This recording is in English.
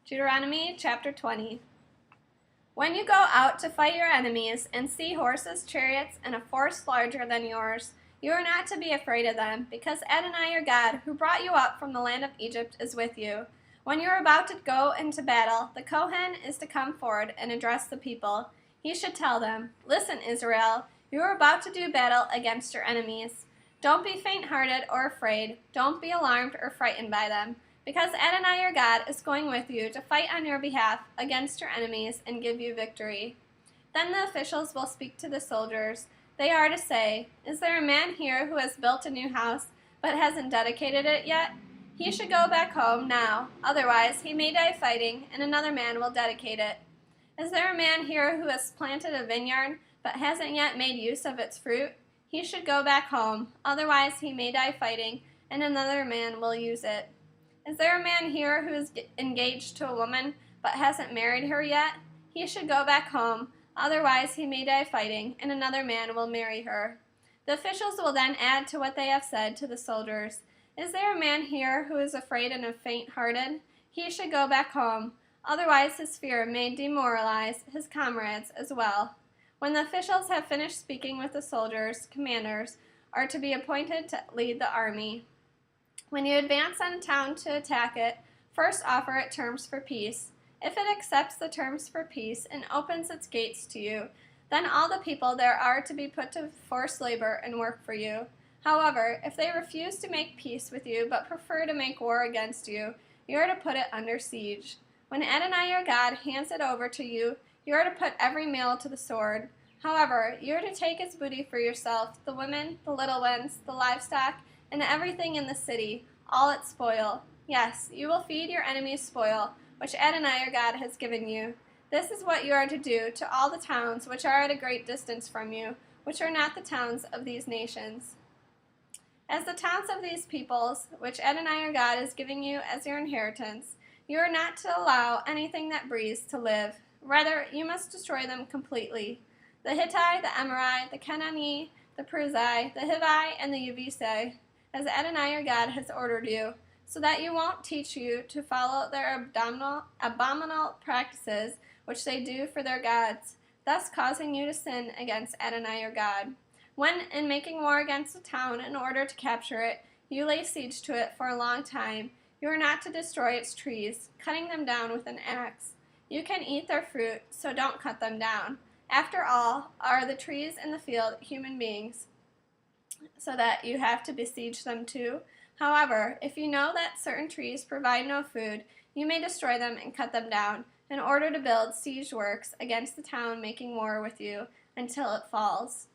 Deuteronomy chapter 20. When you go out to fight your enemies and see horses, chariots, and a force larger than yours, you are not to be afraid of them, because Adonai your God, who brought you up from the land of Egypt, is with you. When you are about to go into battle, the Kohen is to come forward and address the people. He should tell them, "Listen, Israel, you are about to do battle against your enemies. Don't be faint-hearted or afraid. Don't be alarmed or frightened by them, because Adonai your God is going with you to fight on your behalf against your enemies and give you victory." Then the officials will speak to the soldiers. They are to say, "Is there a man here who has built a new house but hasn't dedicated it yet? He should go back home now, otherwise he may die fighting and another man will dedicate it. Is there a man here who has planted a vineyard but hasn't yet made use of its fruit? He should go back home, otherwise he may die fighting and another man will use it. Is there a man here who is engaged to a woman but hasn't married her yet? He should go back home, otherwise he may die fighting, and another man will marry her." The officials will then add to what they have said to the soldiers. "Is there a man here who is afraid and faint-hearted? He should go back home, otherwise his fear may demoralize his comrades as well." When the officials have finished speaking with the soldiers, commanders are to be appointed to lead the army. When you advance on a town to attack it, first offer it terms for peace. If it accepts the terms for peace and opens its gates to you, then all the people there are to be put to forced labor and work for you. However, if they refuse to make peace with you but prefer to make war against you, you are to put it under siege. When Adonai your God hands it over to you, you are to put every male to the sword. However, you are to take its booty for yourself, the women, the little ones, the livestock, and everything in the city, all its spoil. Yes, you will feed your enemies' spoil, which Adonai your God has given you. This is what you are to do to all the towns which are at a great distance from you, which are not the towns of these nations. As the towns of these peoples, which Adonai your God is giving you as your inheritance, you are not to allow anything that breathes to live. Rather, you must destroy them completely. The Hittite, the Amorite, the Canaanite, the Perizzite, the Hivite, and the Jebusite, as Adonai your God has ordered you, so that you won't teach you to follow their abominable practices which they do for their gods, thus causing you to sin against Adonai your God. When, in making war against a town in order to capture it, you lay siege to it for a long time, you are not to destroy its trees, cutting them down with an axe. You can eat their fruit, so don't cut them down. After all, are the trees in the field human beings, so that you have to besiege them too? However, if you know that certain trees provide no food, you may destroy them and cut them down, in order to build siege works against the town making war with you until it falls.